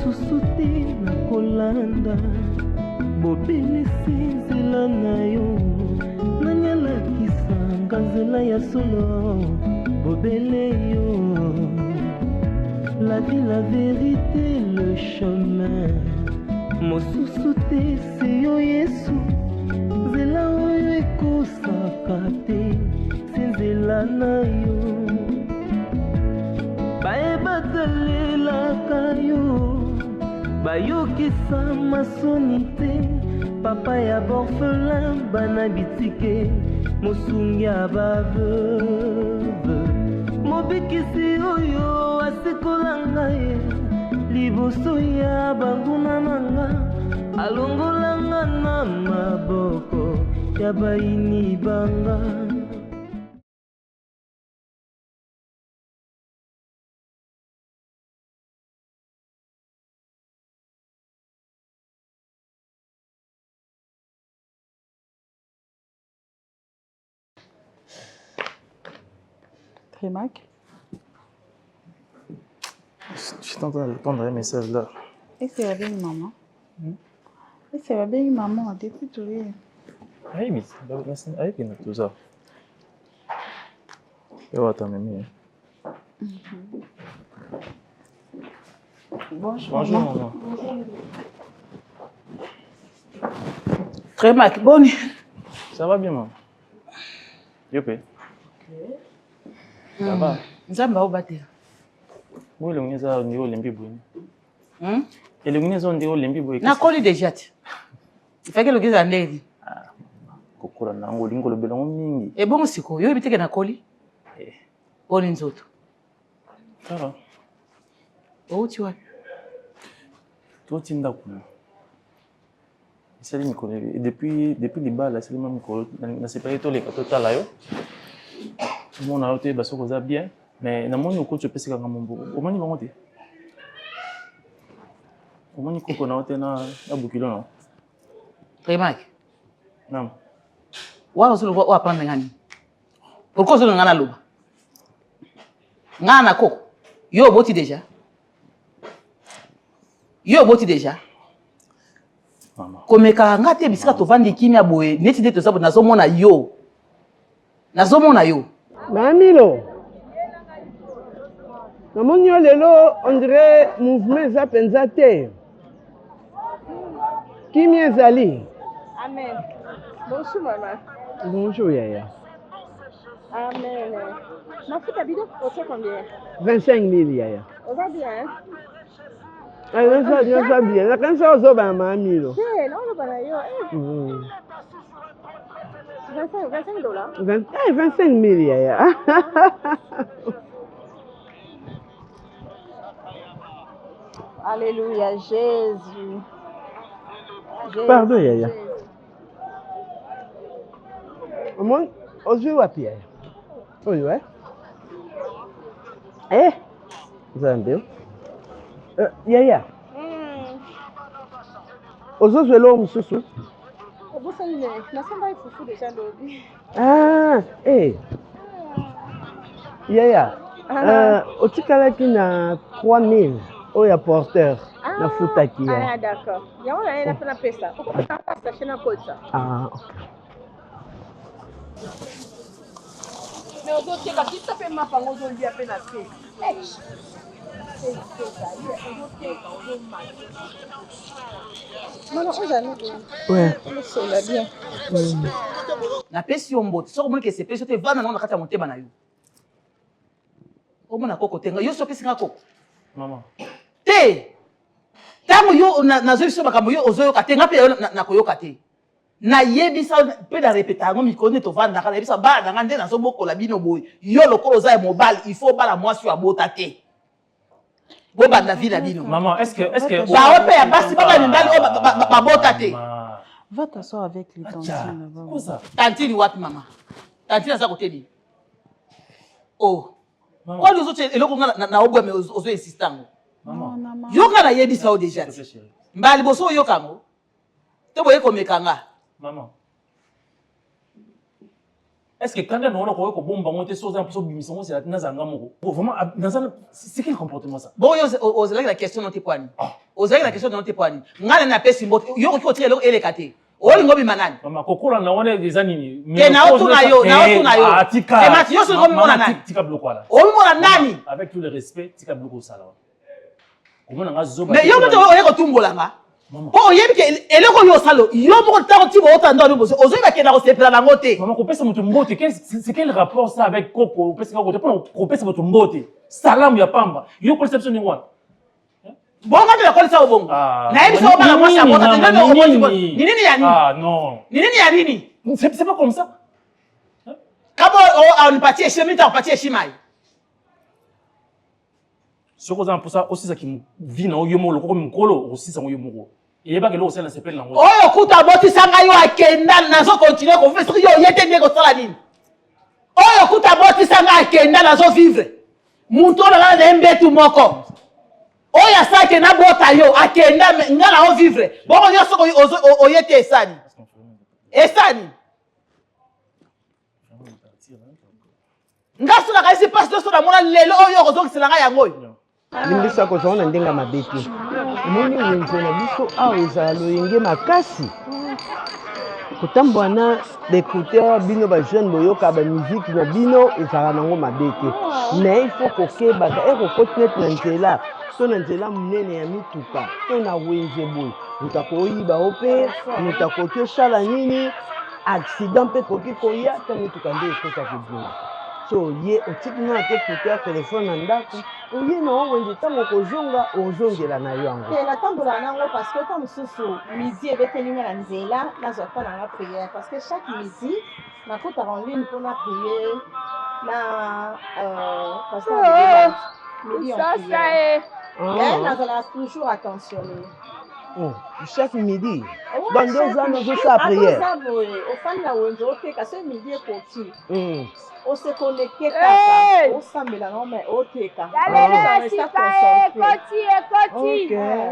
mosusu te na kolanda bobele nzela na yo nanyalakisanga nzela ya solo bobele yo la vie la vérité le chemin mosusu te se yo Yesu nzela oyo ekosaka te se nzela na yo bayebatalelaka yo bayokisa masoni te papa ya borfelin bana bitike mosungi ya baveuve mobikisi oyo asekolanga ye liboso ya banguna nanga alongolanga na maboko ya bayini banga. Crémac. Je suis en train de répondre à un message là. Est-ce que c'est bien maman? Est-ce que c'est bien maman? Depuis tout le temps. Oui, mais c'est avec tout ça. Et ouais, t'as même. Bonjour. Bonjour, maman. Crémac, bonne. Ça va bien, maman? Yopé. Ça va? Nzamba au bater. Oui, le ministre a dit au Limbi Bouni. Et le ministre a dit au Limbi Bouni. Na koli déjà. Il fait que le gars a l'aide. Ah, kokora na ngo lingo le belongo mingi. Et bon siko, yo biteke na koli. Boni nzoto. Ça va? Oh tu vois. Toi tinda kuna. C'est Nico. Depuis les balles, c'est même Nico. Na séparé tous les total là yo. Mon a été baso koza bien, mais na moni ko tu pesi ka ngombo. O moni bango te. O moni ko na hote na bukilo na. Crémac. Non. Wa osolo wa apprendre ngani. Pourquoi osolo ngana loba? Ngana koko. Yo boti déjà. Yo boti déjà. Maman. Komeka ngate bisika to vandi kimia boye, neti de to sabo nazomona yo. Nazomona yo. Mamilo. Namoni yo lelo on dirait mouvement za penza te. Kimi ezali? Amen. Bonjour maman. Bonjour Yaya. Amen. Ma fille habite au combien? 25 000 Yaya. On va bien, hein? Ça va bien. La cancer au zoba Mamilo. Eh, non, le banayo. 25 dollars. 25 000 Yaya. Alléluia, Jésus. Pardon Yaya. Mon ozu wapi Yaya? Oyo Zambio. Yaya. Ozozwelo mususu. Obusane, nasamba ifufu déjà lobi. Ah, Yaya. Otikalaki na 3000 oya porteur na futaki ya. Ah, d'accord. Yaona naenda pena pesa. Ukopata pesa chena kocha. Ah, okay. Mais ozote kabisa pe mapango ozoli ya pena pesa. Maman, ouais. C'est bien. Na pesi yo mbote. Soko moni ke se pesi te vana na kata motema na yo. Omo na koko tenga yo so pesi nga koko. Maman. Te. Tango yo na zo biso makambo yo ozo yo katenga pe na koyoka te. Na yebisa pe na répéter ngo mikone to vanda kana yebisa ba na ngande na so bokola bino boy. Yo lokolo za mobile, il faut bala mwasi wa bota te. Bo banda vila bino. Maman, est-ce que ba ope ya basi baba ndali o ba bota te. Va t'asseoir avec les tantines là-bas. Quoi ça? Tantine wapi maman? Tantine za côté ni. Oh. Kwa les autres eloko na obwa me ozo insistango. Maman. Yo kana yebisa o déjà. Mbali boso yo kango. Te boye komekanga. Maman. Est-ce que quand on a un bombe, on était sur un peu de c'est vraiment, c'est quel comportement ça? Bon, osez la question dans tes poignes. Osez la question dans tes poignes. Ngana na pesi mbote. Yo ko tirer le elekate. Oli ngobi manani. Maman, kokola na wana des années. Ke na otuna yo. E mati yo so ngobi mona nani. Tika bloko la. Obi mona nani. Avec tout le respect, tika bloko sala. Comment on a zoba. Mais yo moto oyeko tumbola nga. Oh, yebi ke eleko yo salo. Yo moko ta ti bo otanda no bozo. Ozo ba ke na ko sepela na ngote. Maman, kopesa moto mbote. C'est quel rapport ça avec Koko? Kopesa ngote pour kopesa moto mbote. Salam ya pamba. Yo conception ni wana. Bon, on va faire ça au bon. Naïm so ba na mwasha bota tena no obo. Ni nini ya nini? Ah non. Ni nini ya nini? C'est pas comme ça. Kabo on partie chez mita on partie chez mai. Soko za pour ça aussi ça qui vit na oyomo lokoko mkolo aussi ça oyomo. Et ba ke lo sala s'appelle nango. Oyo kuta boti sanga yo akenda nazo continuer ko faire yo yete ndie ko sala nini? Oyo kuta boti sanga akenda nazo vivre. Muntu na na mbetu moko. Oya sake na bota yo akenda ngala o vivre. Boko yo soko oyete esani. Esani. Ngasu na kaisi pastor so na mona lelo oyo kozokisela yango. Limbisa ko zona ndenga mabeti. Moni wenze na biso aweza loyenge makasi. Kutambwana d'écouter bino ba jeune boyoka ba musique na bino ezala nango mabete. Mais il faut kokeba ko continuer na nzela. So na nzela munene ya mituka. To na wenze boy. Utakoyiba ope, mutakotyo shala nini? Accident pe koki koya ta mituka nde ekota kudina. So ye otiki na te kutia téléphone ndako oye na wenze tango kozonga ozongela na yango la tambola nango parce que tant mususu midi ebetelinga na nzela nazwaka na prière parce que chaque midi nakota en ligne pour na prière na pasteur midi en prière et nazala toujours attentionné chaque midi dans 2 ans nous ça prière au fan la wenze oteka ce midi ekoti on se connecte kaka on sambela non mais oteka OK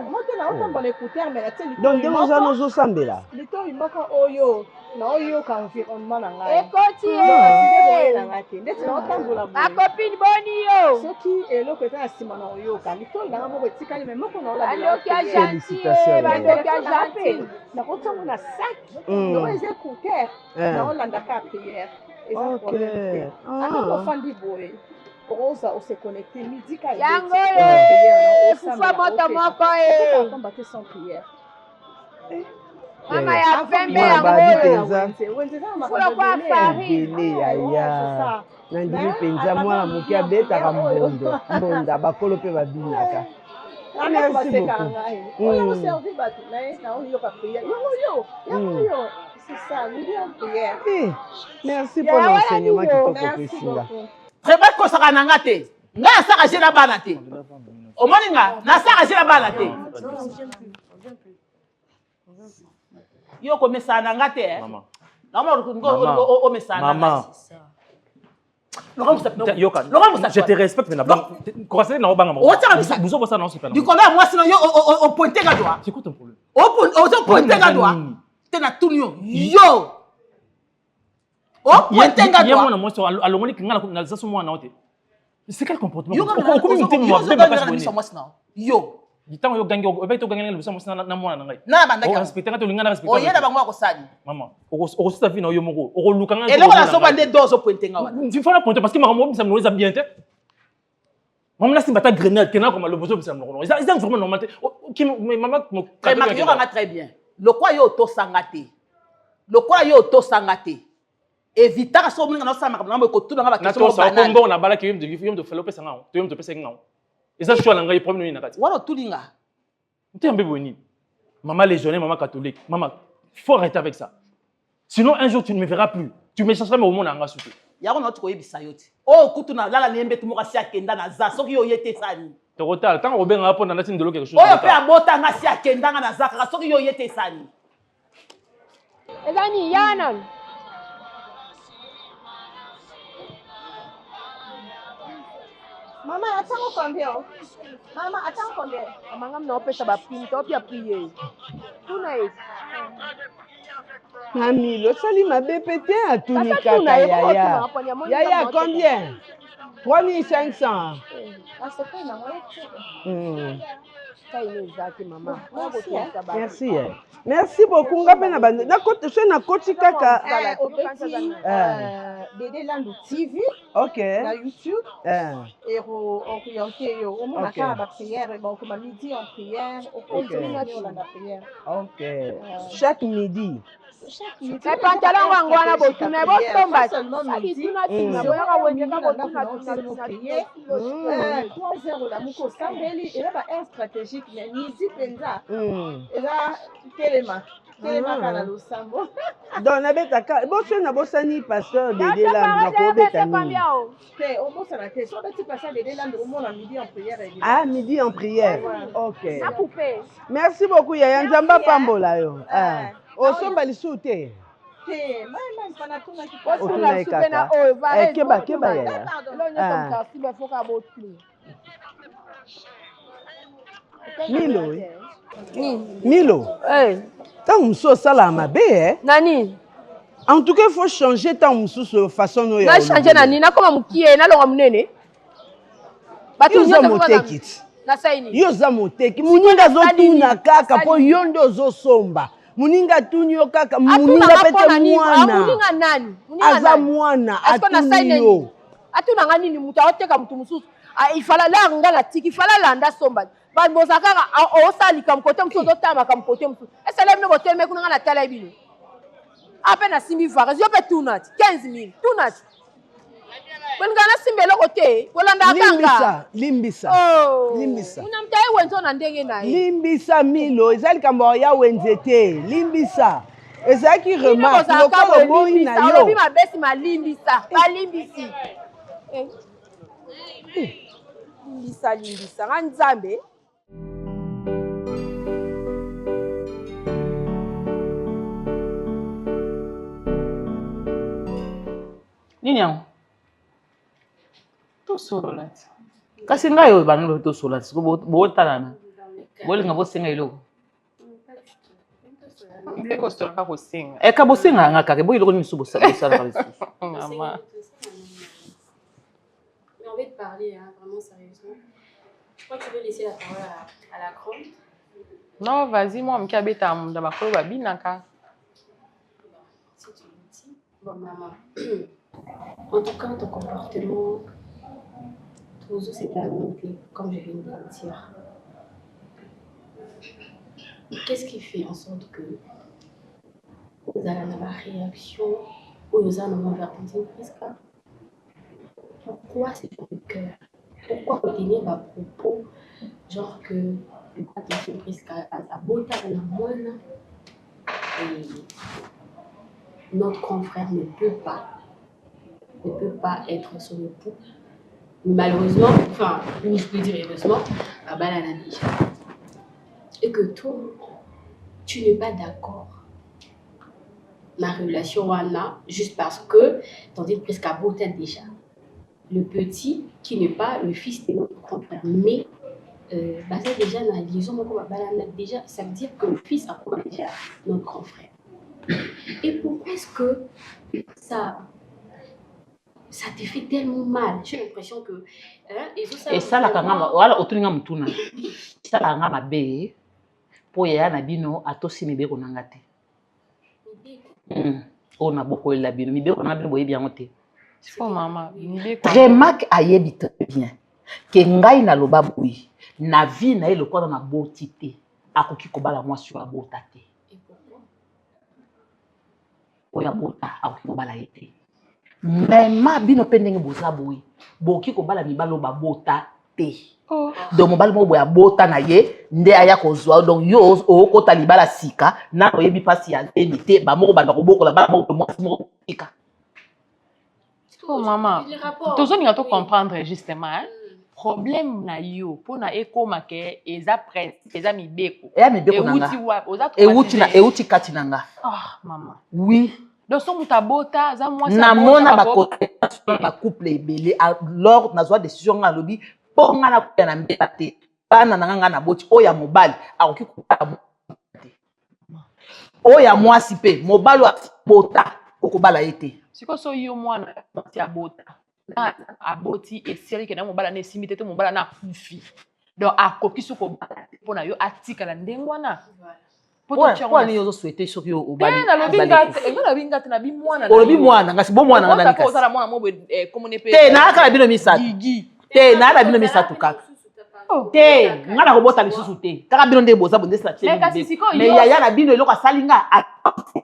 maintenant on tombe l'écouteur mais la télé donc 2 ans nous sambela lito imbaka oyo na oyo ka environnement na ngai ekoti na ngati ndeti na otambola ma copine boni yo soki eloko eza na nsima na oyoka litoi nanga moko etikali me moko na bandoki ya gentil bandoki ya gentil nakotango na saki yango eza écouteur na olandaka ya prière eza problème te ata ofandi boye okoza ose connecter midi ka yango yo fufa moto moko okomba te sans prière mama ya pembe yango wenze eza na makambo kwa farine yaya nandimi penza mwana moki abetaka mbonda bakolo mpe babinaka merci beaucoup oyo servi bato naye na oyoka prière yango yo c'est ça million prière merci pour l'enseignement kitoko pesinga Très bien kosaka nanga te nga asaka jena bana te omoni nga nasaka jena bana te yo komesa nanga te Maman. o mesana Maman. Je te respecte mais na corasé na obanga o tanga bisa buzo bossa na super. dikola ya mwasi na yo o pointe ka doigt C'est quoi ton problème? o pointe ka doigt te na tunio yo o pointe ka doigt yamona mwasi alongoni kinga na zaso mwana ote. C'est quel comportement? yo yo Gitango yo gangi obe to gangi na mwasi na mwana ngai. na bandaki o respecter ka to lingana respecter. o yeda bango akosani Maman o sita vi na yo moko o luka nga. eloko na soba nde dozo pointe nga wana tu fais pointe parce que maman ça me bien te. Maman na simba ta grenade kena comme le bozo ça me non. Ils ont vraiment normal. Qui maman mo yo nga très bien le quoi yo to sangate le quoi yo to sangate éviter so mlinga na sama na mo ko tuna nga ba question ba na kombo na bala ki yom de felope sanga to yom to pesa nga. Et ça je suis à l'engrais problème na kati. Wala tulinga. Tu es un bébé boni. Maman légionnaire, maman catholique. Maman, faut arrêter avec ça. Sinon un jour tu ne me verras plus. Tu me chercheras mais au monde anga souté. Yako na tuko yebisa yote. Oh kutuna lala nembe tu mokasi akenda na za soki yo yete sani. Total, tant Robin a rapport dans la team de l'eau quelque chose. Oh pe abota ngasi akenda na za soki yo yete sani. ezani yanan Maman, attends combien? Maman, attends combien? Maman, on peut ça va pinter, puis appuyer. Tout n'est. Milo, sali ma bépété à tout ni kaka yaya. Yaya, combien? 3500. Merci. Merci beaucoup. Ngapena bande. Na koti kaka. Dédé Landou TV. OK. Na YouTube. Et orienté yo. On m'a fait la prière. Donc, on m'a midi en prière. On continue la prière. OK. Chaque midi. pantalon wangu wana botuna botomba stratégique mais midi penza eza telema kana losambo donc nabetaka boso na bosani pasteur Dédé Landou nakobetani te obosana te so beti pasteur Dédé Landou omona midi en prière. Ah, midi en prière. OK. Merci beaucoup Yaya Nzamba pambola yo. Osomba lisu te. Keba Yaya. Milo. Tant muso sala mabe Nani? En tout cas, il faut changer tant muso façon no ya. Na changer nani na koma mukie na longa munene. Batu nyoto motekiti. Na saini. Yo za moteki. Muninga zotuna kaka po yondo zosomba. Muninga tunyo kaka muninga pete mwana. Muninga nani? Aza mwana atuniyo. Atuna ngani ni muta oteka mutu mususu. Ifala la ngala tiki fala landa somba. Ba bozaka o sali kam kote mususu tama kam kote mususu. Esele mno kote me kuna ngala tala ibino. Ape na simbi vares yo pe tunat 15000 tunat. Bengana simbe lokote kolanda kanga limbisa unamtai wenzo na ndenge naye limbisa Milo ezali kambo ya wenzete limbisa ezaki remarque lokolo boyi na yo olobi mabesi malimbisa balimbisi limbisa nga nzambe nini yango tosolola ti kasi ngai oyo bana lo tosola ti botalana bolinga bosenga eloko nde kosolaka kosenga eka bosenga nga kaka boyi eloko nini so bosalaka lisusu mama. Mais on va te parler, hein, vraiment sérieusement. Je crois que tu veux laisser la parole à la grande. Non, vas-y, moi, je vais te dire, bakolo babinaka. Si tu le dis. Bon, maman. En tout cas, ton comportement, tout ça, c'est pas monté, comme je viens de le dire. Qu'est-ce qui fait en sorte que vous allez avoir une réaction ou vous allez avoir une presque? Pourquoi c'est sur le cœur? Pourquoi retenir ma propos, genre que attention presque à beauté à la moine et notre confrère ne peut pas être son époux. Malheureusement, enfin, je peux dire heureusement, Bala l'a déjà. Et que toi, tu n'es pas d'accord. Ma relation Wana, juste parce que, tandis presque à beauté déjà. Le petit qui n'est pas le fils de notre confrère, mais basé déjà dans la liaison, déjà, ça veut dire que le fils a déjà notre confrère. Et pourquoi est-ce que ça te fait tellement mal? J'ai l'impression que et ça la kangama wala otuninga mutuna ça la ngama be po ya na bino atosi mibeko nanga te ona boko la bino mibeko na bino boyebi yango te. Oh maman, mibeko remarque ayebi très bien ke ngai na loba boyi na vie na ele kwa na boti te akoki kobala mwasi wa bota te. Et pourquoi? Oya bota akoki kobala ete même bino pendenge boza boyi boki kobala mibalo ba bota te. Donc mobali mo boya bota na ye nde aya kozwa donc yo okota libala sika na oyebi pasi ya te ba moko banda kobokola ba moko mwasi moko sika. Oh maman, tu as comprendre justement, hein? Problème na yo, pour na eko make, eza presse, eza mibeko. Eza mibeko nanga. Euti kati nanga. Ah maman. Oui. Donc son mutabota, za moi na mona ba couple ebele alors nazwa décision nga lobi ponga na kuya na mbeta te. Bana nanga na boti oya mobali akoki kuta te. oya mwasi pe mobalo bota okobala ete siko so yo mwana ti abota na aboti esiri ke na mobala na esimi te mobala na fufi donc akoki soko bala pona yo atika na ndengwana po ani yo souhaiter soki yo obali na lobi ngate na bi mwana olobi mwana ngasi bo mwana ngana mikasi ozala mwana mo komone pe te na kala bino misatu te na bino misatu kaka te ngana kobota lisusu te kaka bino nde boza bonde sa mais yaya na bino eloko asalinga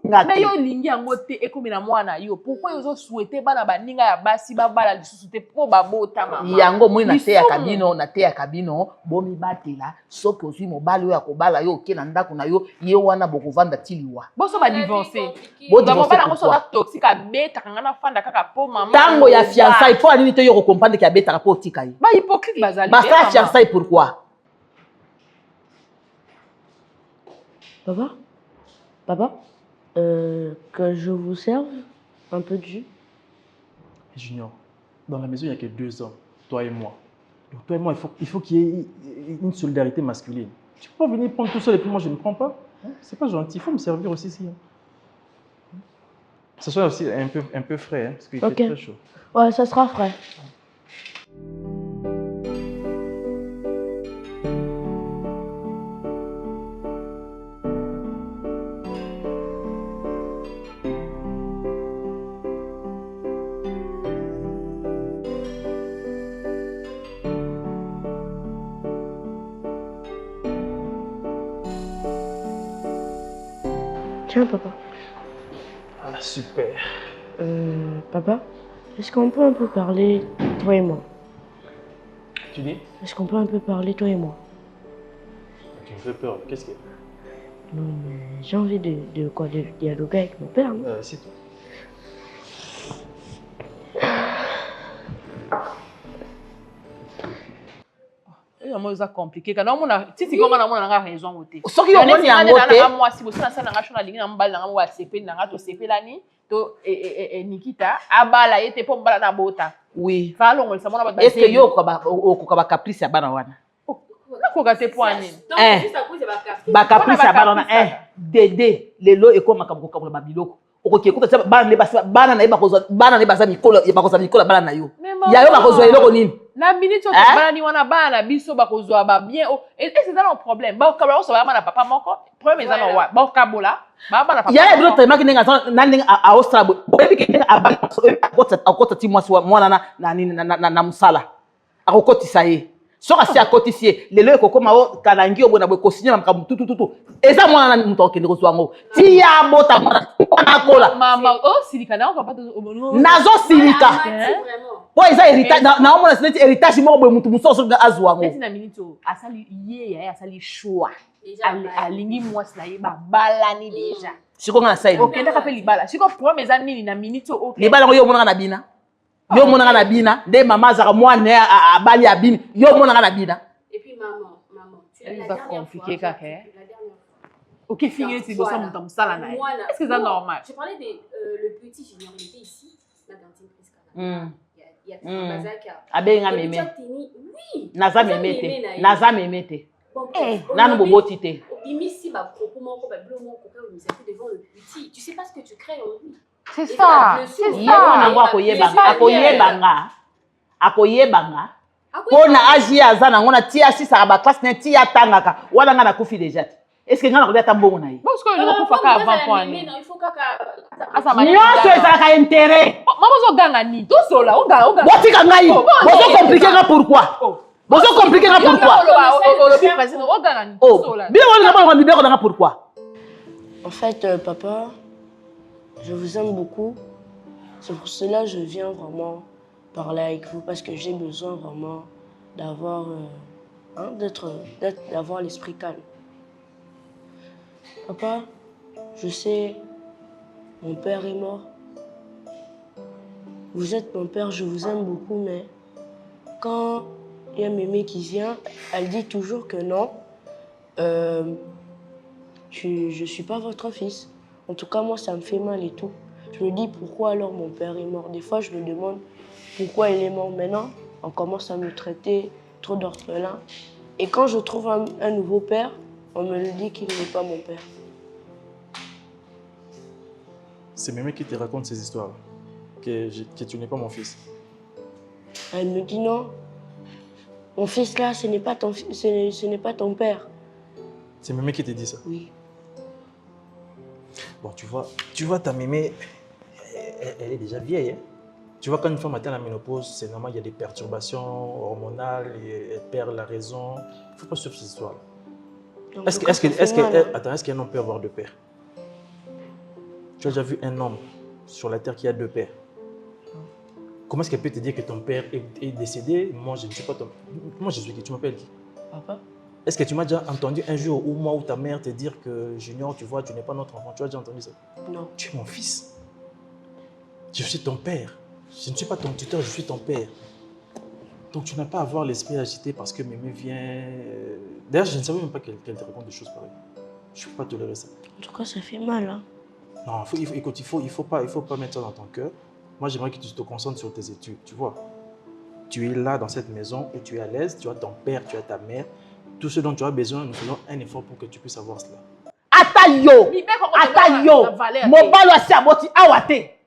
mais yo lingi yango te ekomi na mwana yo pourquoi yo zo souhaiter bana baninga ya basi babala lisusu te po babota mama yango moi na te ya kabino bomi batela soki ozwi mobali oyo akobala yo oke na ndako na yo ye wana bokovanda tiliwa boso ba divorcer mobala ngo so toxique abeta kanga na fanda kaka po mama tango ya fiançailles po anini te yo ko comprendre que abeta po tika ye ba hypocrite bazali ba sa fiançailles pourquoi Papa, que je vous serve un peu de jus. Junior, dans la maison, il n'y a que 2 hommes, toi et moi. Donc toi et moi, il faut qu'il y ait une solidarité masculine. Tu peux pas venir prendre tout seul et puis moi, je ne prends pas. C'est pas gentil, il faut me servir aussi ici. Ça soit aussi un peu frais, hein, parce qu'il fait très chaud. Ouais, ça sera frais. Tiens, papa. Ah, super. Papa, est-ce qu'on peut un peu parler, toi et moi? Tu dis? Est-ce qu'on peut un peu parler, toi et moi? Tu me fais peur. Qu'est-ce que... Non, mais j'ai envie de dialoguer avec mon père. C'est tout. moi ça compliqué quand on a si comment on a raison côté soki yo moni yango te moi si bosi na sana nga shona lingi na mbala nga wa sepe na nga to sepelani to Nikita abala yete po mbala na bota oui fa longo sa mona ba est-ce que yo ko ba caprice ya bana wana na ko gate poani ba caprice ya bana wana dede lelo ekomaka ko kabola ba biloko okoki ekuta bana na bana baza mikolo bakoza mikolo bana na yo ya yo bakozwa eloko nini na minute o bana ni wana bana biso bakozwa ba bien et c'est ça le problème ba kabla so ba na papa moko premier za no wa ba kabola ba na papa ya bilo tema kinenga na ndinga a Australia bebi kinenga akota ti mwasi mwana na musala akokotisa ye soka si akotisie lelo ekokoma o kanangi obona bwe kosinya makamu tutututu eza mwana na muto okende kozwango ti ya bota mwana akola mama o silika na ko pato nazo silika po eza héritage na omona sineti héritage moko bwe mutu musoso azwango eti na minito asali ye ya asali choix alingi mwasi na ye babalani déjà siko ngana saidi okenda ka pe libala siko problème eza nini na minito o libala ngo yo mona na bina yo mona na bina nde mama zaka mwana abali abini yo mona na bina et puis maman tu es la compliqué kaka OK finir si bossa monta musala na est-ce que c'est normal je parlais de le petit junior il était ici la dentine presque il y a bazaka abenga meme oui naza memete nanu boboti te bimisi ba propos moko ba blo moko ka on s'est devant le petit tu sais pas ce que tu crées en lui. C'est ça. akoyebanga pona aji aza nango na tia asisaka baklasse na tia atangaka wana nga nakufi deja te est-ce que nga nakolia ata mbongo na ye nyonso ezalaka intérêt botika ngai bozokomplike nga pourquoi bozokomplike nga pourquoi bino olinga bongo mibeko nanga pourquoi. En fait, papa, je vous aime beaucoup. C'est pour cela que je viens vraiment parler avec vous parce que j'ai besoin vraiment d'avoir d'avoir l'esprit calme. Papa, je sais, mon père est mort. Vous êtes mon père, je vous aime beaucoup, mais quand il y a Mémé qui vient, elle dit toujours que non, je ne suis pas votre fils. En tout cas, moi, ça me fait mal et tout. Je me dis, pourquoi alors mon père est mort? Des fois, je me demande pourquoi il est mort. Maintenant, on commence à me traiter trop d'orphelin. Et quand je trouve un nouveau père, on me le dit qu'il n'est pas mon père. C'est Mémé qui te raconte ces histoires. Que tu n'es pas mon fils. Elle me dit non. Mon fils là, ce n'est pas ton père. C'est Mémé qui te dit ça? Oui. Bon, tu vois ta Mémé, elle est déjà vieille. Hein? Tu vois, quand une femme atteint la ménopause, c'est normal, il y a des perturbations hormonales, et elle perd la raison. Il ne faut pas suivre ces histoires-là. Est-ce qu'un homme peut avoir deux pères? Tu as déjà vu un homme sur la terre qui a deux pères? Comment est-ce qu'elle peut te dire que ton père est décédé? Moi, je ne sais pas ton... Moi, je suis qui? Tu m'appelles qui? Papa. Est-ce que tu m'as déjà entendu un jour ou moi ou ta mère te dire que Junior, tu vois, tu n'es pas notre enfant? Tu as déjà entendu ça? Non. Tu es mon fils. Je suis ton père. Je ne suis pas ton tuteur, je suis ton père. Donc tu n'as pas à avoir l'esprit agité parce que Mémé vient... D'ailleurs, je ne savais même pas qu'elle te raconte des choses pareilles. Je ne peux pas tolérer ça. En tout cas, ça fait mal. Hein? Non, écoute, il faut pas mettre ça dans ton cœur. Moi, j'aimerais que tu te concentres sur tes études, tu vois. Tu es là dans cette maison où tu es à l'aise, tu as ton père, tu as ta mère. Tout ce dont tu as besoin, nous faisons un effort pour que tu puisses avoir cela. Atayo! Mobalo asi aboti awate!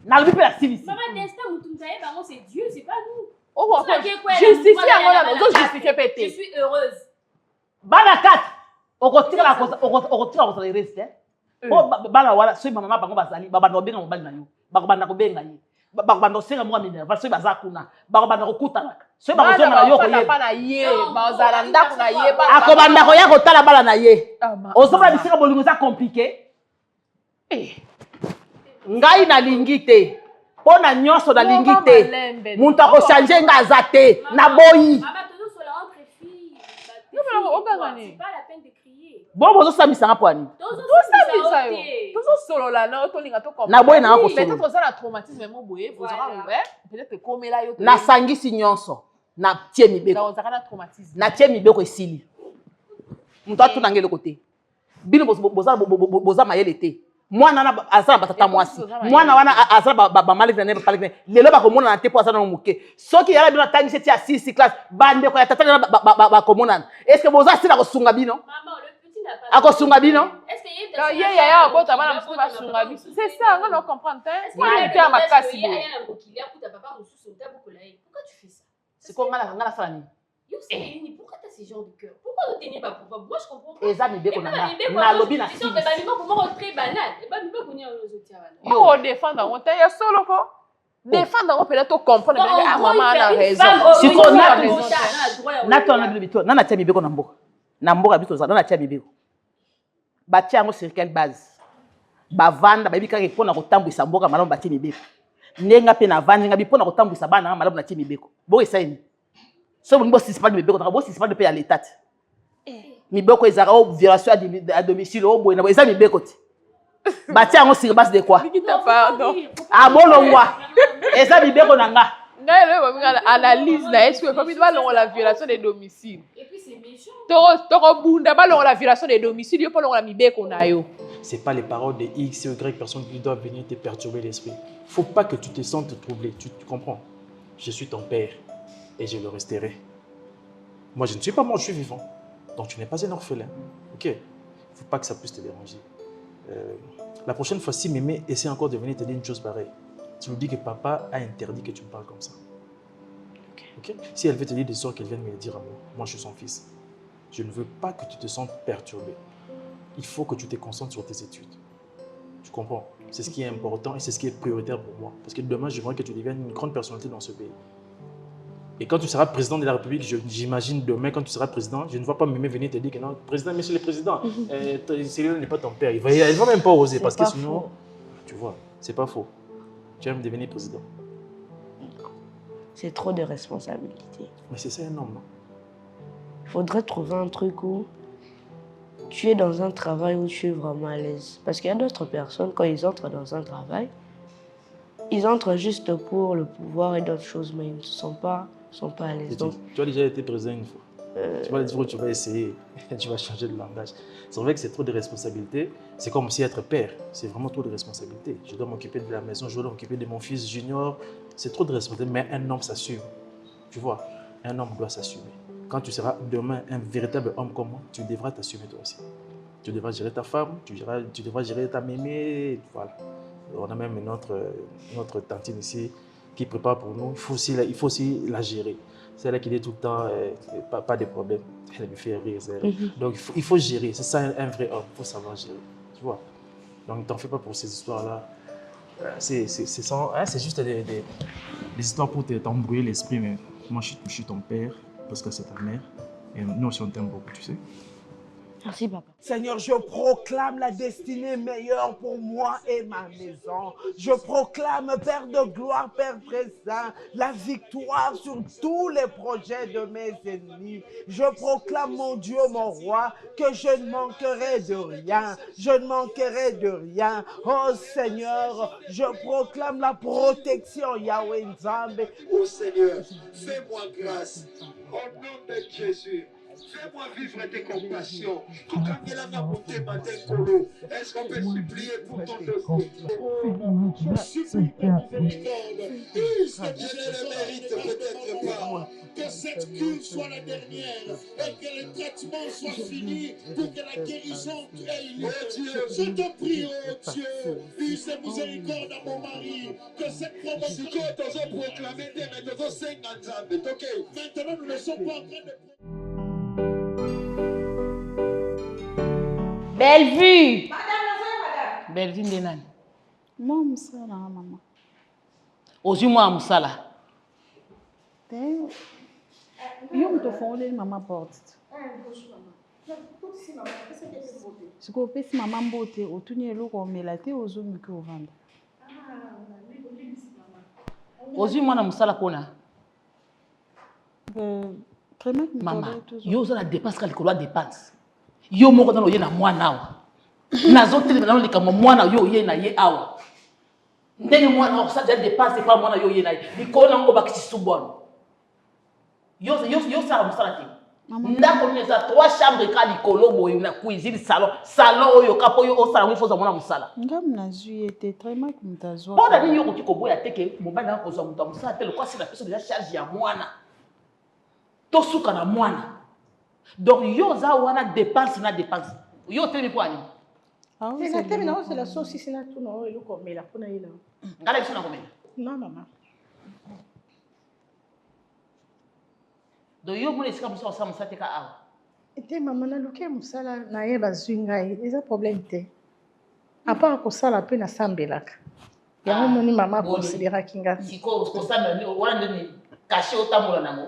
Nalbi pe la silisi. Maman, destin, c'est Dieu, c'est pas nous. Justifie Je suis heureuse. Bana 4, okotira la kosa le reste. Bana wala so mama bango bazali babanda obenga mobali na yo. Bakobanda kobenga ye. Bakobanda osenga mwa minerva so baza kuna. Bakobanda kokutana. So bakozo na yo koye. Bana ye, bazala ndako na ye. Akobanda koya kotala bala na ye. Ozobala bisika bolingo za compliqué. Ngai nalingi te. Pona nyonso nalingi te. Muntu akochange nga aza te. Na boyi. Maman, toujours sur la entre filles. C'est pas la peine de crier. Bon, bozo samisanga poani. Na boyi na ko solo. Peut-être ça la traumatisme mo boye, vous aura ouvert, peut-être comme là yo. Na sangisi nyonso. Na tie mibeko. Na tie mibeko esili. Muntu atuna ngelo kote. Bino boza mayele te. Mwana na azala batata mwasi. Mwana wana azala ba malik na nebe palik. Lelo ba komona na te po azala no muke. Soki yala bino tangi seti ya 6 classe bande ko ya tata na ba komona. Est-ce que boza sila ko sunga bino? Maman, le petit n'a pas. Ako sunga bino? Est-ce qu'il y a ya bota bana msuku ba sunga bino? C'est ça, on doit comprendre. Est-ce qu'il y a makasi bo? Pourquoi tu fais ça? C'est quoi ngala sala ni? Pourquoi tu as ce genre de cœur? Pourquoi ne tenez pas pour moi je comprends pas. Eza mibeko na na lobi na si. C'est très banal. Et ba mibeko ni aux autres. Yo défendre on ta ya solo ko. Défendre on peut-être comprendre mais ah maman a raison. Si ko na to na bito na tia mibeko na mboka. Na mboka bito za na tia mibeko. Ba tia ngo sur quelle base? Ba vanda ba bika ke pona ko tambwisa mboka malamu ba tia mibeko. Nenga pe na vanda nga bi pona ko tambwisa bana malamu na tia mibeko. Bo esaini. So bon si pas de mibeko na bo si pas de payer à l'état. Mibeko ezaka o violation à domicile o boye na eza mibeko ti. Bati yango sur base de quoi? Pardon. Ah bolongwa. Eza mibeko na nga. Ngai le ba analyse na est-ce que comme il va la violation des domiciles. Et puis c'est méchant. Toro bunda ba la violation des domiciles yo pa la mibeko na yo. C'est pas les paroles de X ou Y personnes qui doivent venir te perturber l'esprit. Faut pas que tu te sentes troublé, tu comprends? Je suis ton père et je le resterai. Moi je ne suis pas mort, je suis vivant. Donc tu n'es pas un orphelin, ok? Il ne faut pas que ça puisse te déranger. La prochaine fois, si Mémé essaie encore de venir te dire une chose pareille, tu lui dis que papa a interdit que tu me parles comme ça. Ok? Si elle veut te dire des sorts qu'elle vient de me dire à moi je suis son fils. Je ne veux pas que tu te sentes perturbé. Il faut que tu te concentres sur tes études. Tu comprends? C'est ce qui est important et c'est ce qui est prioritaire pour moi. Parce que demain, j'aimerais que tu deviennes une grande personnalité dans ce pays. Et quand tu seras président de la République, j'imagine demain, quand tu seras président, je ne vois pas Mémé venir te dire que non, président, monsieur le président, celui-là n'est pas ton père. Elle ne va même pas oser parce que sinon, tu vois, c'est pas faux. Tu aimes devenir président. C'est trop de responsabilités. Mais c'est ça un homme, non? Il faudrait trouver un truc où tu es dans un travail où tu es vraiment à l'aise. Parce qu'il y a d'autres personnes, quand ils entrent dans un travail, ils entrent juste pour le pouvoir et d'autres choses, mais ils ne sont pas à l'aise. Tu as déjà été président une fois. Tu vas dire que tu vas essayer, tu vas changer de langage. C'est vrai que c'est trop de responsabilités. C'est comme si être père, c'est vraiment trop de responsabilités. Je dois m'occuper de la maison, je dois m'occuper de mon fils junior. C'est trop de responsabilités, mais un homme s'assume. Tu vois, un homme doit s'assumer. Quand tu seras demain un véritable homme comme moi, tu devras t'assumer toi aussi. Tu devras gérer ta femme, tu devras gérer ta mémé, voilà. On a même notre tantine ici qui prépare pour nous. Il faut aussi la gérer. C'est elle qui dit tout le temps, pas de problème. Elle me fait rire. Donc il faut gérer. C'est ça un vrai homme. Il faut savoir gérer. Tu vois. Donc ne t'en fais pas pour ces histoires-là. C'est juste des histoires pour t'embrouiller l'esprit. Mais moi, je suis ton père parce que c'est ta mère. Et nous aussi, on t'aime beaucoup, tu sais. Merci, papa. Seigneur, je proclame la destinée meilleure pour moi et ma maison. Je proclame, Père de gloire, Père très saint, la victoire sur tous les projets de mes ennemis. Je proclame, mon Dieu, mon roi, que je ne manquerai de rien. Je ne manquerai de rien. Oh Seigneur, je proclame la protection, Yahweh Nzambe. Oh Seigneur, fais-moi grâce. Au nom de Jésus. Fais-moi vivre tes compassions. Tout comme il a monté ma décolo. Est-ce qu'on peut supplier pour ton dossier? Je supplie pour miséricorde. Puisque je ne le mérite peut-être pas. Que cette cure soit la dernière et que le traitement soit fini pour que la guérison ait lieu. Je te prie, oh Dieu, puisse miséricorde à mon mari. Que cette promotion soit proclamée dès maintenant 50 ans. Maintenant, nous ne sommes pas en train de... Belle vue. Madame. Belle vue Ndenan. Moi, Moussala, maman. Ozu moi Moussala. Yo me te font les maman porte. Ce qu'on peut si maman botte au tourner l'eau comme elle a été aux hommes que au vendre. Ozu moi na Moussala kona. Très bien. Maman, yo za la dépense quand le dépense. Yo moko dans na mwana awa nazote na lika mwana yo ye na ye awa ndenge mwana ça déjà dépasse pas mwana yo ye na ye likona ngo bakisi subon yo ça musala te ndako ni za 3 chambres ka likolo boyo na cuisine salon oyo kapo yo osala ngo foza mwana musala ngam na zuete très mal comme ta zo bona ni yo ko boya teke mobanda ko zo muta musala te le quoi c'est la personne déjà charge ya mwana to suka na mwana. Donc, yo za wana dépense na dépense. Yo temi pour ani. Ah oui, c'est la sauce ici là tout non, yo comme la pona ila. Ngala biso na komela. Non maman. Donc yo mona sika muso sa musate ka awa. Ete maman na luke musala na ye bazwinga ye, eza problème te. À part ko sala pe na sambelaka. Ya moni maman considéra kinga. Siko ko sala ni wana ni caché otambola nango.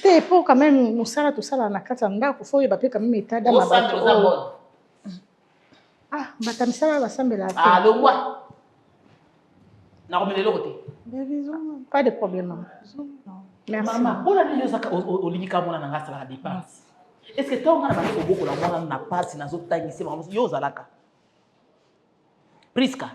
T'es pour quand même Moussala tout ça là na katanga pour faut y quand même état dans ma bateau. Ah, batamisala la sambela. Ah le roi. Na komele lokote. Pas de problème maman. Merci. Maman, on a dit ça au limika mona na ngasa la dépense. Est-ce que toi on a battu beaucoup la mona na passe na zo tangisi maman yo zalaka. Priska.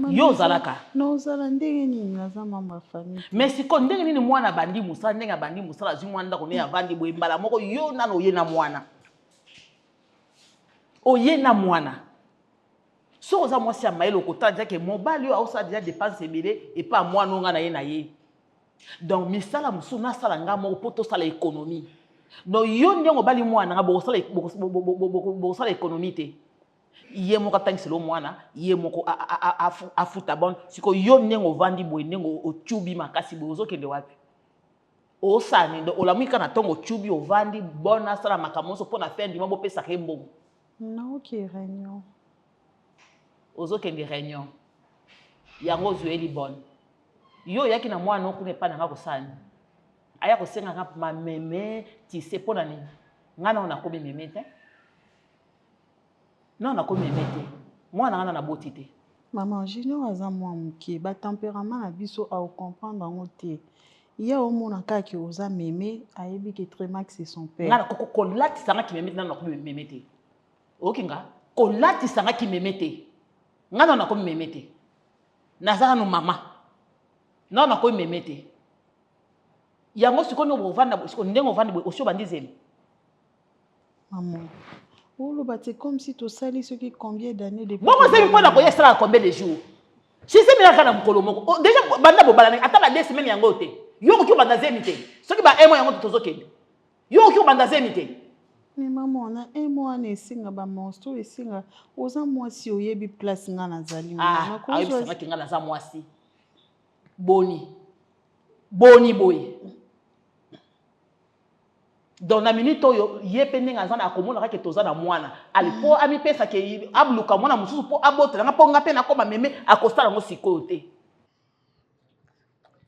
Yo zalaka. No zala ndenge nini naza mama famille. Mais siko ndenge nini mwana bandi musala ndenge bandi musala zi mwana ndako ne ya bandi boye mbala moko yo nano oye na mwana. Oye na mwana. So za mwasi ya maelo kotanja ke mobali yo aosa déjà dépense ebele et pas mwana nga na ye na ye. Donc misala musu na sala nga moko poto sala économie. No yo ndenge obali mwana nga bo sala économie te. Iye moko tangisi lo mwana iye moko afuta bon siko yo nengo vandi boy nengo ochubi makasi bozo kende wapi o sani ndo olamika na tongo chubi ovandi bona sala makamoso pona fendi mabo pesa kembo non ki réunion ozo kende réunion yango zueli bon yo yaki na mwana okune pa na ngako sani aya ko senga ngap ma meme ti se pona ni ngana ona ko meme te. Non, on a comme mété. Moi, on a na beauté. Maman, junior aza moi muke, ba tempérament na biso a comprendre en côté. Il y a au monde en qui osa mémé, ayebi que très max c'est son père. Ngana ko lati sanga ki mémé na ko mémété. Okinga, ko lati sanga ki mémété. Ngana na ko mémété. Nazana no mama. Non, on a ko mémété. Yango siko no bovanda, siko ndengo vanda osho bandizemi. Maman. Oh, c'est comme si tu salis ce qui combien d'années depuis. Moi, je ne sais pas combien ça combien de jours. Si c'est bien quand on colombo. Déjà, banda bobalane. Attends, 2 semaines yangote. Yo qui banda zemite. Ce qui va un mois yangote tozokende. Yo qui banda zemite. Mais maman, on a un mois ne singa ba monstre et singa oza mwasi oyebi place nga nazali ah ayebi sanga kinga naza mwasi boni boy dans la minute oyo yepe ndenge aza na akomona kake toza na mwana ali po ami pesa ke abluka mwana mususu po abotela nga po nga pe na koma meme akostala ngo sikoyo te.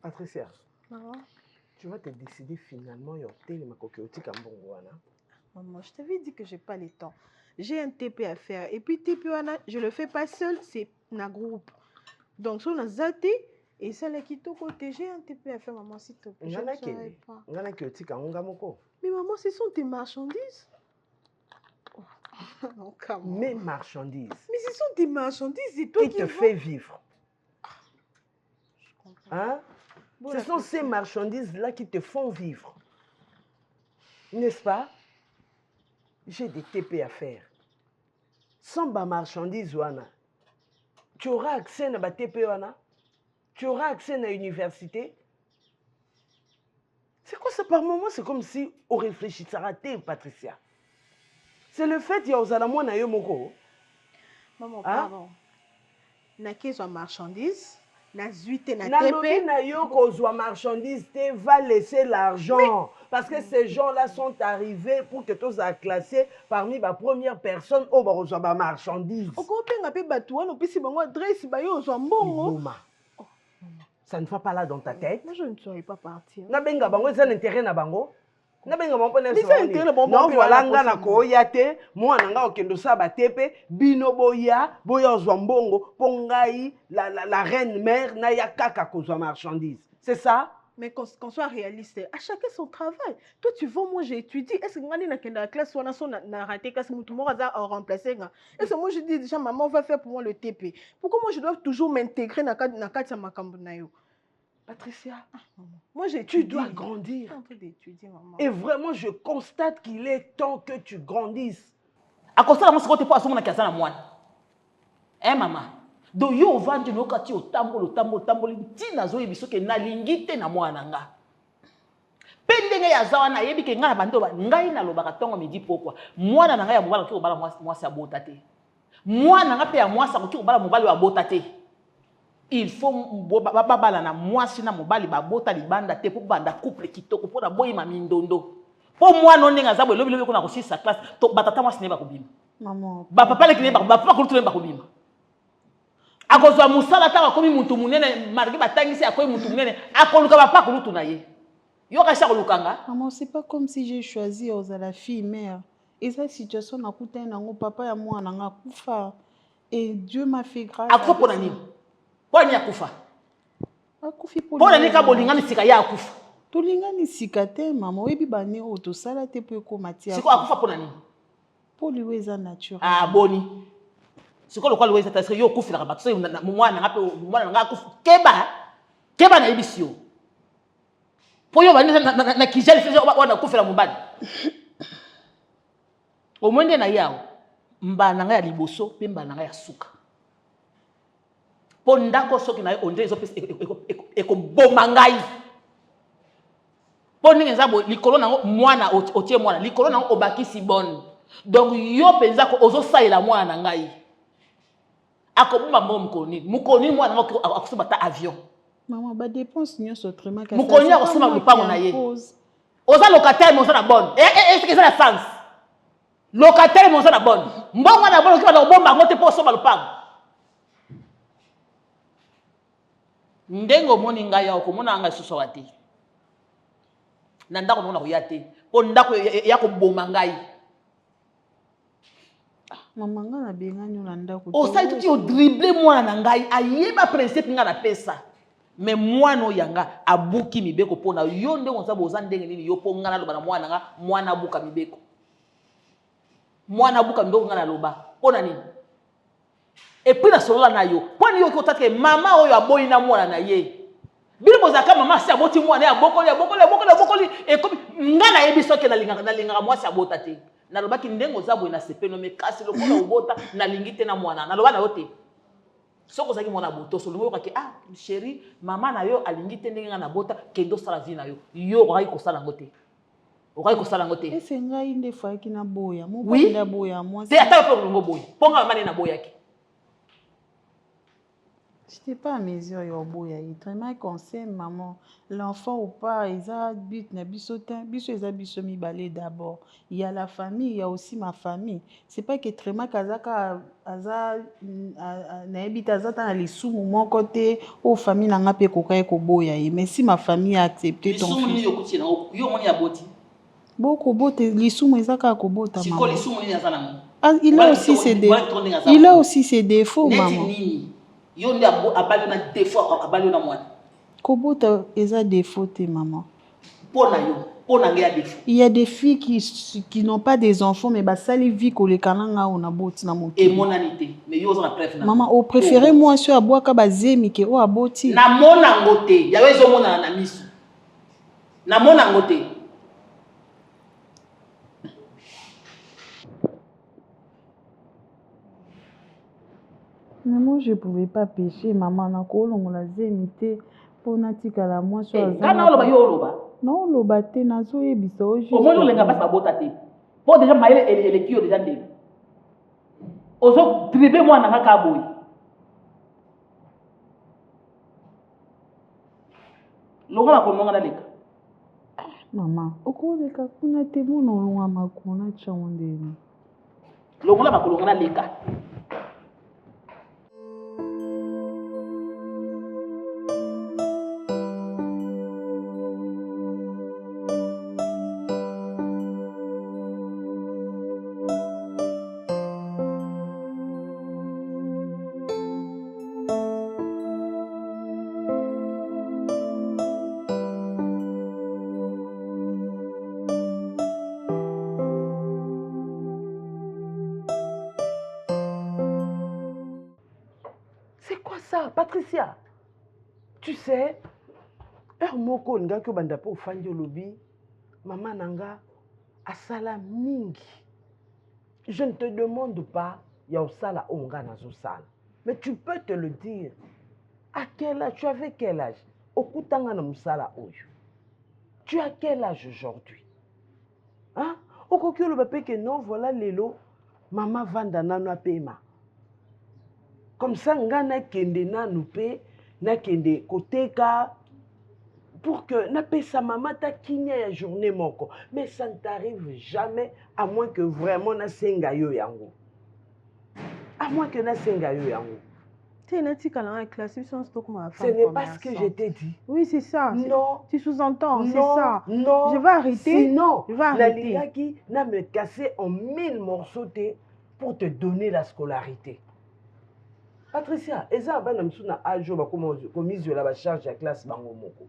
Patricia, tu vas te décider finalement yo télé makoki otika mbongo wana. Maman, je t'avais dit que j'ai pas le temps. J'ai un TP à faire. Et puis TP, je le fais pas seul, c'est un groupe. Donc, si on a zaté, et ça, là qui te côté, j'ai un TP à faire, maman, s'il te plaît. Je ne saurais pas. Mais maman, ce sont tes marchandises. Oh, mes marchandises. Mais ce sont tes marchandises, c'est toi qui te fait vivre. Hein? Bon, ce sont ces marchandises-là qui te font vivre. N'est-ce pas? J'ai des TP à faire. Sans ma marchandise, wana, tu auras accès à ma TP, wana? Tu auras accès à l'université. C'est quoi ça par moment? C'est comme si on réfléchissait à rater, Patricia. C'est le fait qu'il y a aux alamouans na yomoko. Maman, pardon. Na qu'est-ce marchandise? Na zuite na TP. Na yoko zwa marchandise, te va laisser l'argent. Parce que ces gens-là sont arrivés pour que tous soient classés parmi les premières personnes au barozo ba marchandise. Ça ne va pas là dans ta tête. Moi, je ne saurais pas partir. Na benga bango, c'est un intérêt na bango. Na benga bango na non voilà nga na koya te, moi nanga okendo sa ba tepe, bino boya ozwa mbongo, pongai la reine mère na ya kaka kozwa marchandise. C'est ça? Mais qu'on soit réaliste, à chacun son travail. Toi, tu vois, moi, j'ai étudié. Est-ce que moi, dans la classe, on a raté, parce que tout le monde a remplacé. Est-ce que moi, je dis déjà, maman, va faire pour moi le TP. Pourquoi moi, je dois toujours m'intégrer dans la classe de ma Patricia, moi, tu dois grandir. Je suis en train d'étudier, maman. Et vraiment, je constate qu'il est temps que tu grandisses. À cause de ça, je ne sais pas si je suis en train de maman. Donc yo vandi no kati otambolo ntina zo yebiso ke na lingite na mwana nga pendenge ya zawa na yebi ke nga na bando ngai na lobaka tongo midi pokwa mwana na ngai ya mobala ki obala mwasi abota te mwana nga pe ya mwasi ko ki obala mobali wa bota te il faut babala na mwasi na mobali babota libanda te po banda couple kitoko po na boyi ma mindondo po mwana onenga za boyi lobi ko na ko sisa classe to batata mwasi ne ba kobima maman ba papa le kine ba papa ko tulemba kobima akozwa musala taka komi muntu munene margi batangisi akoyi muntu munene akoluka bapa kulutu na ye yo kasha kolukanga. Maman, c'est pas comme si j'ai choisi aux la fille mère. Et cette situation n'a coûté un papa et moi n'a kufa et Dieu m'a fait grâce. Akufa pona nini? Pona akufa. Akufi pona ni ka bolinga ni sika ya akufa. Tolinga ni sikate maman ebi bane auto sala te pe ko matia. Siko akufa pona nini? Pour lui eza naturel. Ah boni. C'est quoi le quoi c'est parce que yo kufi la bato mwana ngape mwana nga kufi keba na ebisio po yo bani na kijali feze wana kufi la mubali o mwende na yao mbana nga ya liboso pe mbana nga ya suka po ndako soki na onde zo pese eko bomba ngai po ninge nzabo likolo na mwana otie mwana likolo na obakisi bon donc yo penza ko ozo saila mwana ngai akobuma mukoni mwana ngoko akusoma ta avion maman ba dépense nyonso autrement que mukoni akusoma lupango na ye oza locataire mo na bonne est-ce que ça a sens locataire mo na bonne mbongo na bonne kiba na bomba ngote po soma lupango ndengo moni ngaya okomona anga suso wati na ndako mona koyate po ndako ya ko bomba ngai. Maman nga na benga nyola ndako. O sa tuti o dribbler mwana na ngai ayeba principe nga na pesa. Mais mwana oyanga abuki mibeko pona yo nde onza boza ndenge nini yo po nga na loba na mwana nga mwana abuka mibeko. Mwana abuka mibeko nga na loba pona nini? Et puis na solola na yo. Pona yo ko tatke mama oyo aboyi na mwana na ye. Bili bozaka mama si aboti mwana ya bokoli e komi nga na yebiso ke na linga mwasi abota te. Nalobaki ndengo za boye na sepeno me kasi lokola obota na lingite na mwana naloba na yote soko zaki mwana boto so longo yoka ke ah chérie mama na yo alingite ndenge na bota kendo sala vie na yo yo ko sala ngote okai kosala ngo te. Ese ngai nde fois ki na boya. Mo Oui. nda boya moi. Te ata pe ngo boya. Ponga mama na boya ki. J'étais pas à mesure yo boya. Il vraiment conseil maman. L'enfant ou pas, ils a but na bisotin. Biso ils a biso mi balé d'abord. Il y a la famille, il y a aussi ma famille. C'est pas que Tréma Kazaka aza na ebita azata na lisumu mon côté au famille na nga pe koka ko boya. Mais si ma famille a accepté ton fils. Lisumu yo kuti na yo moni ya boti. Boko bote lisumu ezaka ko bota maman. Siko lisumu ni azana ngo. Il a aussi ses défauts. Il a aussi ses défauts maman. Yo ndi abali na défaut abali na mwana. Kobota eza défaut te maman. Pona yo, pona ngia défaut. Il y a des filles qui n'ont pas des enfants mais basali vie ko le kananga ona boti na moto. Et monanité, mais yo za préféré. Maman, au préféré moi sur aboaka bazemi ke o aboti. Na mona ngote, ya wezo mona na misu. Na mona ngote. Mais moi, je ne pouvais pas pécher, maman. On a zémité pour natika la moi sur la zone. Non, le baté, nazo et biso. Au moins, le gars pas botate. Pour déjà maïle et les kio déjà dé. Ozo dribe moi na kaboy. Longa la komonga na leka. Maman, oko leka kuna te mono longa makuna chonde. Longa la makolonga na leka. Patricia, tu sais, moko nga ko banda po fandi lobi, maman nanga asala mingi. Je ne te demande pas ya osala onga nazo sala, mais tu peux te le dire. À quel âge, tu avais quel âge? Okutanga na musala oyo. Tu as quel âge aujourd'hui? Hein? Okoki lo bape que non, voilà lelo, maman vanda nano pema. Comme ça, nga na kende na nupe, na kende koteka, pour que na pe sa maman ta kinya ya journée moko. Mais ça ne t'arrive jamais, à moins que vraiment na senga yo yango. À moins que na senga yo yango. Ce n'est pas ce que je t'ai dit. Oui, c'est ça. Non. Tu sous-entends, c'est non, ça. Non. Je vais arrêter. Sinon, je vais arrêter. La qui n'a me cassé en 1000 morceaux pour te donner la scolarité. Patricia, eza bana msuna ajo ba commise la ba charge ya classe bango moko.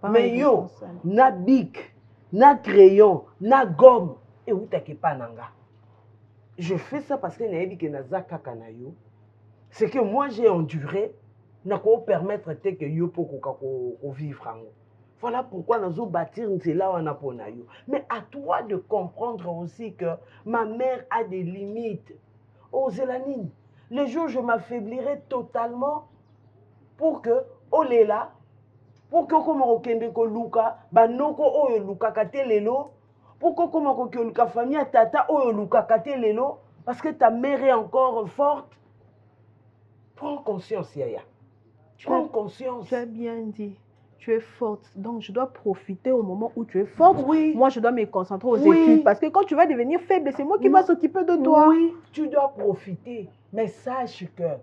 Mais yo, na bic, na crayon, na gomme et utake pa nanga. Je fais ça parce que na yebi ke na zakaka na yo. C'est que moi j'ai enduré, na ko permettre te que yo poko ko vivre ango. Voilà pourquoi nous allons bâtir là on a pour yo. Mais à toi de comprendre aussi que ma mère a des limites. Oh Zélanine, les jours je m'affaiblirai totalement pour que Olela, pour que comme okende ko luka, banoko oyo luka katelelo, pour que comme ko luka famille tata oyo luka katelelo, parce que ta mère est encore forte. Prends conscience Yaya. Prends conscience. Tu as bien dit. Tu es forte, donc je dois profiter au moment où tu es forte. Oui. Moi, je dois me concentrer aux études. Parce que quand tu vas devenir faible, c'est moi qui va s'occuper de toi. Oui, tu dois profiter. Mais sache que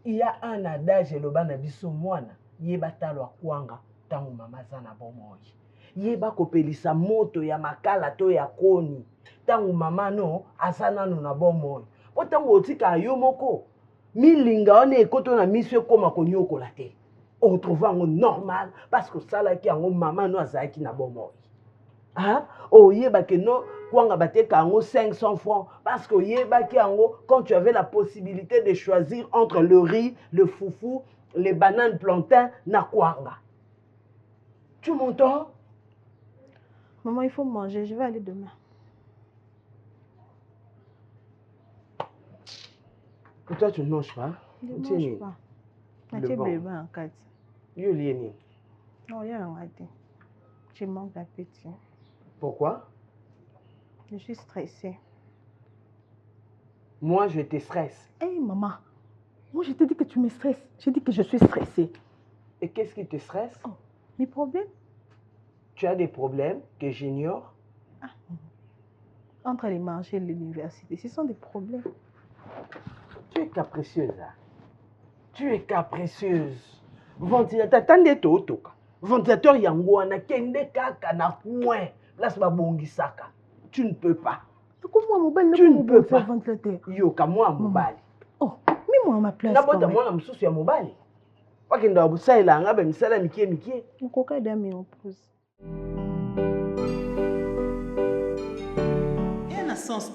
il y a un adage, le banabiso moana, yeba talo akwanga, tango mama zana bomoyi. Yeba kopelisa moto ya makala to ya koni, tango mama no azana no na bomoyi. Po tango otika yo moko, milinga one ekoto na miso koma konyoko la te. On trouve un normal parce que ça là qui a un maman no azaki na bomoyi. Hein? Oh yeba que non kwanga bateka ango 500 francs parce que yeba ki ango quand tu avais la possibilité de choisir entre le riz, le foufou, les bananes plantains na kwanga. Tu m'entends? Maman, il faut manger, je vais aller demain. Et toi tu ne manges pas? Je ne mange pas. Tu es bébé en 4. Yo lieni. Non, il y a un raté. Je manque d'appétit. Pourquoi? Je suis stressée. Moi, je te stresse. Hé, maman, moi je te dis que tu me stresses. Je dis que je suis stressée. Et qu'est-ce qui te stresse? Oh, mes problèmes? Tu as des problèmes que j'ignore? Entre les marchés et l'université, ce sont des problèmes. Tu es capricieuse. Hein? Tu es capricieuse. Ventilateur, attendez tout. Ventilateur yango wana kende kaka na point. Place ba bongisaka. Tu ne peux pas. Tu ne peux pas. Yoka moi mobali. Oh, mais moi ma place. D'abord moi na mususu ya mobali. Wakenda busaila nga ba misala mikie. Nkoka dame en pause. Un sens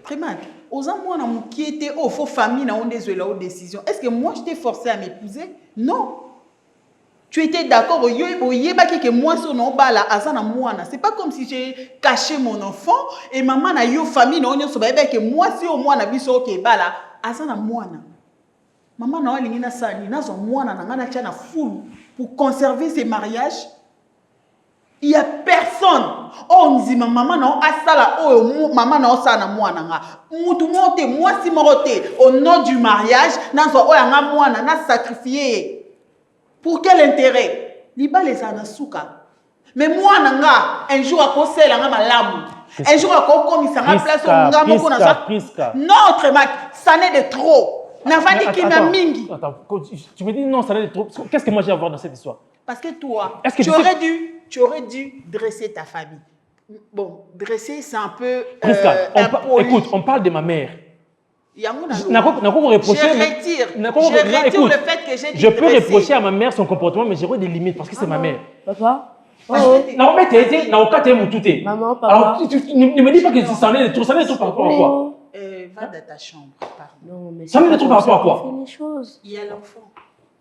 vraiment aux amours na mukiete oh faut famille na onde zo la décision. Est-ce que moi je t'ai forcé à m'épouser? Non. Tu étais d'accord que moi son nom bala azana mwana. C'est pas comme si j'ai caché mon enfant et maman na yo famille na onyo so ba que moi si au mwana biso ke bala azana mwana. Maman na walingi na sani na zo mwana na ngana tia na fulu pour conserver ces mariages. Il y a personne. Oh nzima maman na asala oh maman na osana mwana nga. Mutu monte moi si morote au nom du mariage na zo oyanga mwana na sacrifier. Pour quel intérêt? Liba les anasuka. Mais moi nanga un jour à causer la malamu. Un jour à causer sa place au ngamo kona sa. Notre mac, ça n'est de trop. N'a pas dit qu'il m'a mingi. Attends, tu me dis non, ça n'est de trop. Qu'est-ce que moi j'ai à voir dans cette histoire? Parce que toi, que tu aurais dû dresser ta famille. Bon, dresser c'est un peu écoute, on parle de ma mère. Je retire le fait que j'ai dit. Je peux reprocher à ma mère son comportement, mais j'aurais des limites parce que c'est ma mère. Papa? Non, mais t'es tout. Maman, papa. Alors, ne me dis pas que ça en est de trop. Ça en est de trop par rapport à quoi? Va dans ta chambre, pardon. Non, mais ça en est de trop par rapport à quoi? Il y a l'enfant.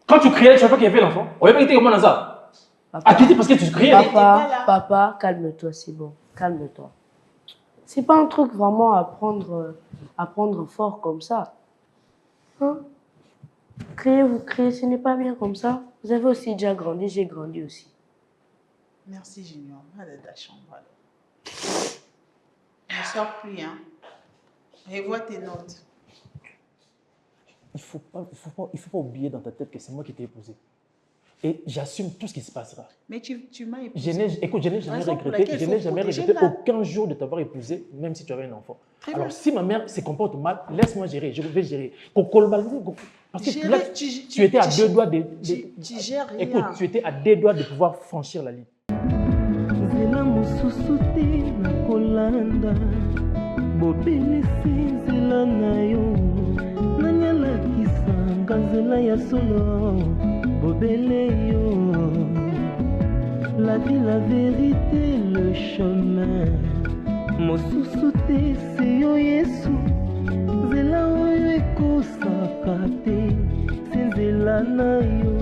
Quand tu criais, tu savais pas qu'il y avait l'enfant? On va pas dire comment ça? Ah, tu dis parce que tu criais? Papa, calme-toi, c'est bon. Calme-toi. C'est pas un truc vraiment à prendre fort comme ça. Hein? Vous criez, ce n'est pas bien comme ça. Vous avez aussi déjà grandi, j'ai grandi aussi. Merci Junior, va dans ta chambre. Ne sors plus, hein. Revois tes notes. Il faut pas oublier dans ta tête que c'est moi qui t'ai épousé. Et j'assume tout ce qui se passera. Mais tu m'as épousé. Je n'ai jamais regretté aucun jour de t'avoir épousé, même si tu avais un enfant. Alors, si ma mère se comporte mal, laisse-moi gérer, je vais gérer. Parce que là, tu étais à deux doigts de... Tu gères rien. Écoute, tu étais à deux doigts de pouvoir franchir la ligne. La vie, la vérité, le chemin. Mosusute seyo Yesu. Zela oyo ekosaka te. Senzela na yo.